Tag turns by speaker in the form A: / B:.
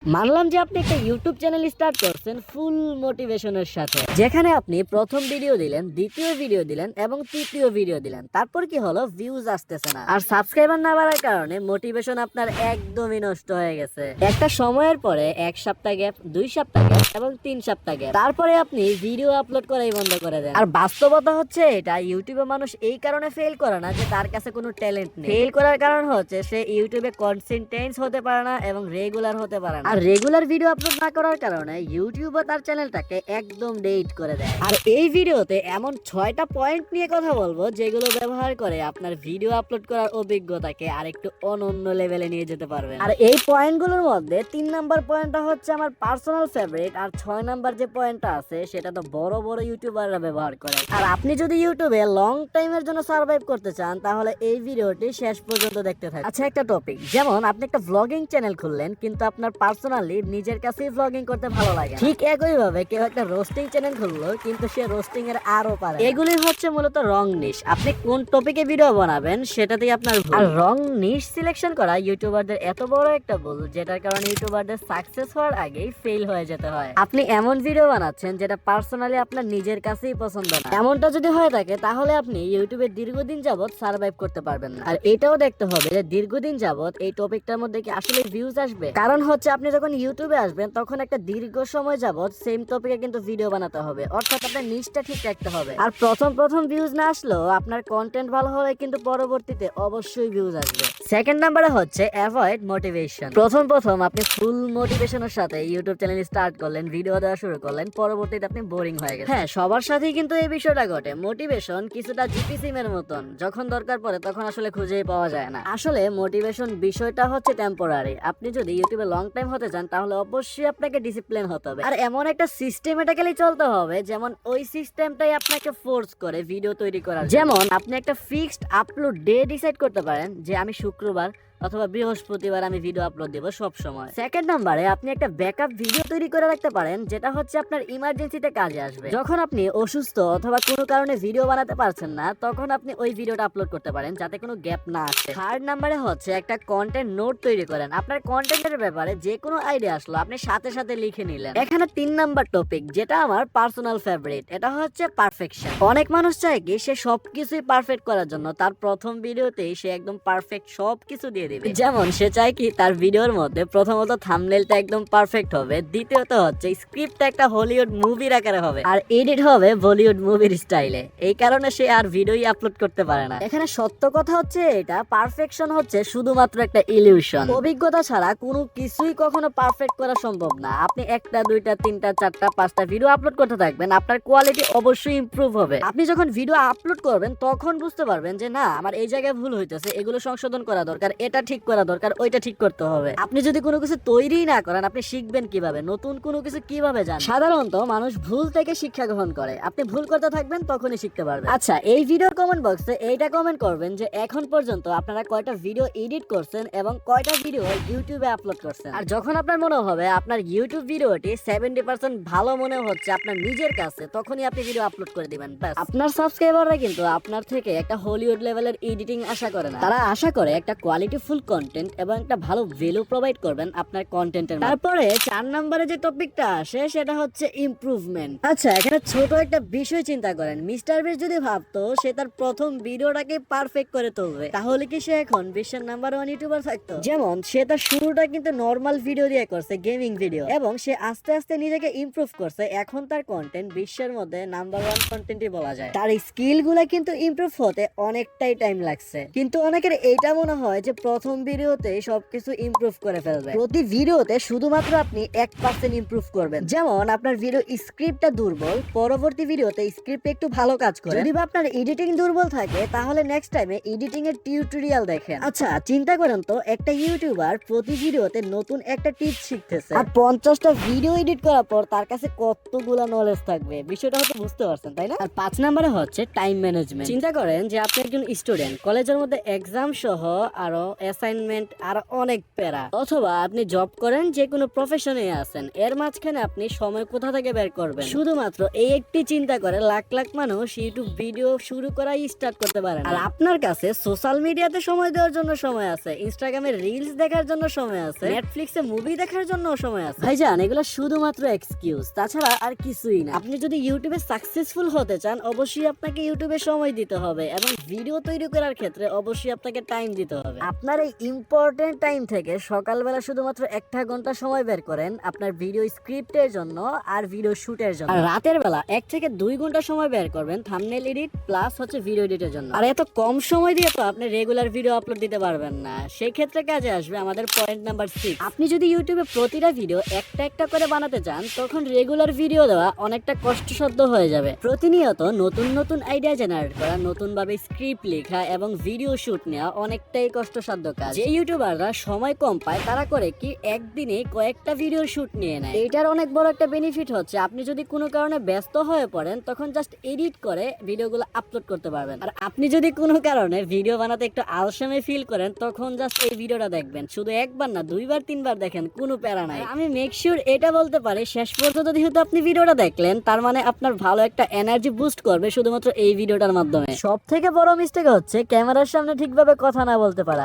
A: মানলাম যে আপনি একটা ইউটিউব চ্যানেল স্টার্ট করছেন ফুল মোটিভেশনের সাথে, যেখানে আপনি প্রথম ভিডিও দিলেন, দ্বিতীয় ভিডিও দিলেন এবং তৃতীয় ভিডিও দিলেন, তারপর কি হলো, ভিউজ আসতেছে না আর সাবস্ক্রাইবার না বাড়ার কারণে মোটিভেশন আপনার একদমই নষ্ট হয়ে গেছে। একটা সময়ের পরে 1 সপ্তাহ গ্যাপ, 2 সপ্তাহ গ্যাপ এবং 3 সপ্তাহ গ্যাপ, তারপরে আপনি ভিডিও আপলোড করাই বন্ধ করে দেন। আর বাস্তবতা হচ্ছে এটা, ইউটিউবে মানুষ এই কারণে ফেল করে না যে তার কাছে কোনো ট্যালেন্ট নেই। ফেল করার কারণ হচ্ছে সে ইউটিউবে কনসিস্টেন্ট হতে পারে না এবং রেগুলার হতে পারে না। আর রেগুলার ভিডিও আপলোড না করার কারণে ইউটিউবে তার চ্যানেলটাকে একদম ডেট করে দেয়। আর এই ভিডিওতে এমন 6টা পয়েন্ট নিয়ে কথা বলবো যেগুলো ব্যবহার করে আপনার ভিডিও আপলোড করার অভিজ্ঞতাকে আরেকটু অনন্য লেভেলে নিয়ে যেতে পারবেন। আর এই পয়েন্টগুলোর মধ্যে 3 নাম্বার পয়েন্টটা হচ্ছে আমার পার্সোনাল ফেভারিট, আর 6 নাম্বার যে পয়েন্টটা আছে সেটা তো বড় বড় ইউটিউবাররা ব্যবহার করে। আর আপনি যদি ইউটিউবে লং টাইমের জন্য সার্ভাইভ করতে চান তাহলে এই ভিডিওটি শেষ পর্যন্ত দেখতে থাকুন। আচ্ছা, একটা টপিক, যেমন আপনি একটা ভ্লগিং চ্যানেল খুললেন কিন্তু আপনার পার্সোনালি নিজের কাছেই ভ্লগিং করতে ভালো লাগে, ঠিক একই ভাবে কেউ একটা রোস্টিং চ্যানেল খুললো কিন্তু সে রোস্টিং এর আরো পারে। এগুলি হচ্ছে মূলত রং নিশ। আপনি কোন টপিকে ভিডিও বানাবেন সেটাতেই আপনার ভুল। আর রং নিশ সিলেকশন করা ইউটিউবারদের এত বড় একটা ভুল, যেটার কারণে ইউটিউবারদের সাকসেস হওয়ার আগেই ফেল হয়ে যেতে হয়। আপনি এমন ভিডিও বানাচ্ছেন যেটা পার্সোনালি আপনার নিজের কাছেই পছন্দ না, এমনটা যদি হয়ে থাকে তাহলে আপনি ইউটিউবে দীর্ঘদিন যাবত সার্ভাইভ করতে পারবেন না। আর এটাও দেখতে হবে যে দীর্ঘদিন যাবত এই টপিকটার মধ্যে কি আসলে ভিউজ আসবে। কারণ হচ্ছে আপনি যখন ইউটিউবে আসবেন তখন একটা দীর্ঘ সময় যাবত সেম টপিকে কিন্তু ভিডিও বানাতে হবে, অর্থাৎ আপনার নিচটা ঠিক রাখতে হবে। আর প্রথম ভিউজ না আসলেও আপনার কন্টেন্ট ভালো হলে কিন্তু পরবর্তীতে অবশ্যই ভিউজ আসবে। সেকেন্ড নাম্বারে হচ্ছে অ্যাভয়েড মোটিভেশন। প্রথম আপনি ফুল মোটিভেশনের সাথে ইউটিউব চ্যানেল স্টার্ট করলেন, ভিডিও দেওয়া শুরু করলেন, পরবর্তীতে আপনি বোরিং হয়ে গেছেন। হ্যাঁ, সবার সাথেই কিন্তু এই বিষয়টা ঘটে। মোটিভেশন কিছুটা জিপি সিমের মতন, যখন দরকার পড়ে তখন আসলে খুঁজেই পাওয়া যায় না। আসলে মোটিভেশন বিষয়টা হচ্ছে টেম্পোরারি। আপনি যদি ইউটিউবে লং টাইম হতে চান তাহলে অবশ্যই আপনাকে ডিসিপ্লিন হতে হবে, আর এমন একটা সিস্টেমেটিক্যালি চলতে হবে যেমন ওই সিস্টেমটাই আপনাকে ফোর্স করে ভিডিও তৈরি করার। যেমন আপনি একটা ফিক্সড আপলোড ডে ডিসাইড করতে পারেন যে আমি শুক্রবার অথবা বৃহস্পতিবার আমি ভিডিও আপলোড দেব সব সময়। সেকেন্ড নাম্বারে আপনি একটা ব্যাকআপ ভিডিও তৈরি করে রাখতে পারেন, যেটা হচ্ছে আপনার ইমার্জেন্সিতে কাজে আসবে। যখন আপনি অসুস্থ অথবা কোনো কারণে ভিডিও বানাতে পারছেন না তখন আপনি ওই ভিডিওটা আপলোড করতে পারেন যাতে কোনো গ্যাপ না আসে। থার্ড নাম্বারে হচ্ছে একটা কন্টেন্ট নোট তৈরি করেন। আপনার কন্টেন্টের ব্যাপারে যে কোনো আইডিয়া আসলো আপনি সাথে সাথে লিখে নিলেন। এখানে 3 নাম্বার টপিক, যেটা আমার পার্সোনাল ফেভারিট, এটা হচ্ছে পারফেকশন। অনেক মানুষ চায় কি সে সবকিছুই পারফেক্ট করার জন্য তার প্রথম ভিডিওতেই সে একদম পারফেক্ট সবকিছু দিয়ে দিবে। যেমন সে চায় কি তার ভিডিওর মধ্যে প্রথমত থাম্বনেলটা একদম পারফেক্ট হবে, দ্বিতীয়ত হচ্ছে স্ক্রিপ্টটা একটা হলিউড মুভির আকারে হবে, আর এডিট হবে বলিউড মুভির স্টাইলে। এই কারণে সে আর ভিডিওই আপলোড করতে পারে না। এখানে সত্য কথা হচ্ছে এটা, পারফেকশন হচ্ছে শুধুমাত্র একটা ইলিউশন। অভিজ্ঞতা ছাড়া কোনো কিছুই কখনো পারফেক্ট করা সম্ভব না। আপনি 1টা 2টা 3টা 4টা 5টা ভিডিও আপলোড করতে থাকবেন, আপনার কোয়ালিটি অবশ্যই ইমপ্রুভ হবে। আপনি যখন ভিডিও আপলোড করবেন তখন বুঝতে পারবেন যে না, আমার এই জায়গায় ভুল হইতেছে, এগুলো সংশোধন করা দরকার, এটা ঠিক করা দরকার, ওইটা ঠিক করতে হবে। আপনি যদি কোনো কিছু তৈরি না করেন আপনি শিখবেন কিভাবে, নতুন কোনো কিছু কিভাবে জানেন? সাধারণত মানুষ ভুল থেকে শিক্ষা গ্রহণ করে। আপনি ভুল করতে থাকবেন তখনই শিখতে পারবেন। আচ্ছা, এই ভিডিওর কমেন্ট বক্সে এইটা কমেন্ট করবেন যে এখন পর্যন্ত আপনারা কয়টা ভিডিও এডিট করছেন এবং কয়টা ভিডিও ইউটিউবে আপলোড করছেন। আর যখন আপনার মনে হবে আপনার ইউটিউব ভিডিওটি 70% ভালো মনে হচ্ছে আপনার নিজের কাছে, তখনই আপনি ভিডিও আপলোড করে দিবেন। ব্যাস, আপনার সাবস্ক্রাইবাররা কিন্তু আপনার থেকে একটা হলিউড লেভেলের এডিটিং আশা করে না, তারা আশা করে একটা কোয়ালিটিফুল কন্টেন্ট এবং একটা ভালো ভ্যালু প্রোভাইড করবেন আপনার কন্টেন্টের। তারপরে 4 নম্বরে যে টপিকটা আসে সেটা হচ্ছে ইমপ্রুভমেন্ট। আচ্ছা, এখানে ছোট একটা বিষয় চিন্তা করেন, মিস্টার বিস্ট যদি ভাবতো সে তার প্রথম ভিডিওটাকে পারফেক্ট করে তুলবে তাহলে কি সে এখন বিশ্বের নাম্বার 1 ইউটিউবার থাকতো? যেমন সে তার শুরুটা কিন্তু নরমাল ভিডিও দিয়ে করছে, গেমিং ভিডিও, এবং সে আস্তে আস্তে নিজেকে ইমপ্রুভ করছে। এখন তার কন্টেন্ট বিশ্বের মধ্যে নাম্বার 1 কন্টেন্টই বলা যায়। তার স্কিল গুলা কিন্তু ইমপ্রুভ হতে অনেকটাই টাইম লাগছে, কিন্তু অনেকের এইটা মনে হয় যে প্রথম ভিডিওতে সবকিছু ইমপ্রুভ করে ফেলবে। প্রতি ভিডিওতে শুধুমাত্র আপনি 1% ইমপ্রুভ করবেন। যেমন আপনার ভিডিও স্ক্রিপ্টটা দুর্বল, পরবর্তী ভিডিওতে স্ক্রিপ্ট একটু ভালো কাজ করে। যদি আপনার এডিটিং দুর্বল থাকে তাহলে নেক্সট টাইমে এডিটিং এর টিউটোরিয়াল দেখেন। আচ্ছা, চিন্তা করেন তো, একটা ইউটিউবার প্রতি ভিডিওতে নতুন একটা টিপস শিখতেছে, আর 50টা ভিডিও এডিট করার পর তার কাছে কতগুলা নলেজ থাকবে। বিষয়টা হয়তো বুঝতে পারছেন, তাই না? আর 5 নম্বরে হচ্ছে টাইম ম্যানেজমেন্ট। চিন্তা করেন যে আপনি একজন স্টুডেন্ট, কলেজের মধ্যে এক্সাম সহ আরো অ্যাসাইনমেন্ট আর অনেক প্যারা, অথবা আপনি জব করেন, যে কোনো প্রফেশনে আছেন, এর মাঝখানে আপনি সময় কোথা থেকে বের করবেন? শুধুমাত্র এই একটি চিন্তা করে লাখ লাখ মানুষ ইউটিউব ভিডিও শুরু করাই স্টার্ট করতে পারেন। আর আপনার কাছে সোশ্যাল মিডিয়াতে সময় দেওয়ার জন্য সময় আছে, ইনস্টাগ্রামে রিলস দেখার জন্য সময় আছে, নেটফ্লিক্সে মুভি দেখার জন্য সময় আছে। ভাইজান, এগুলো শুধুমাত্র এক্সকিউজ, তাছাড়া আর কিছুই না। আপনি যদি ইউটিউবে সাকসেসফুল হতে চান, অবশ্যই আপনাকে ইউটিউবে সময় দিতে হবে এবং ভিডিও তৈরি করার ক্ষেত্রে অবশ্যই আপনাকে টাইম দিতে হবে। আপনার এই ইম্পর্টেন্ট টাইম থেকে সকালবেলা শুধুমাত্র 1 ঘন্টা সময় বের করেন আপনার ভিডিও স্ক্রিপ্টের জন্য আর ভিডিও শুটের জন্য, আর রাতের বেলা 1 থেকে 2 ঘন্টা সময় বের করবেন থাম্বনেল এডিট প্লাস ভিডিও এডিটের জন্য। আর এত কম সময় দিয়ে তো আপনি রেগুলার ভিডিও আপলোড দিতে পারবেন না। সেই ক্ষেত্রে কাজে আসবে আমাদের পয়েন্ট নাম্বার 6। আপনি যদি ইউটিউবে প্রতিটা ভিডিও একটা একটা করে বানাতে চান, তখন রেগুলার ভিডিও দেওয়া অনেকটা কষ্টসাধ্য হয়ে যাবে। প্রতিনিয়ত নতুন নতুন আইডিয়া জেনারেট করা, নতুন ভাবে স্ক্রিপ্ট লেখা এবং ভিডিও শুট নেওয়া অনেকটাই কষ্টসাধ্য কাজ। যে ইউটিউবাররা সময় কম পায়, তারা করে কি একদিনে কয়েকটা ভিডিও শুট নিয়ে নেয়। এটার অনেক বড় একটা বেনিফিট হচ্ছে, আপনি যদি কোনো কারণে ব্যস্ত হয়ে পড়েন, তখন জাস্ট এডিট করে ভিডিওগুলো আপলোড করতে পারবেন। আর আপনি যদি কোনো কারণে ভিডিও বানাতে একটু আলসেমি ফিল করেন, তখন জাস্ট এই ভিডিওটা দেখবেন, শুধু একবার না 2বার 3বার দেখেন, কোনো প্যারা নাই। আমি মেক শিওর এটা বলতে পারি, শেষ পর্যন্ত যেহেতু আপনি ভিডিওটা দেখলেন, তার মানে আপনার ভালো একটা এনার্জি বুস্ট করবে শুধুমাত্র এই ভিডিওটার মাধ্যমে। সব থেকে বড় মিস্টেক হচ্ছে ক্যামেরার সামনে ঠিকভাবে কথা না বলতে পারা।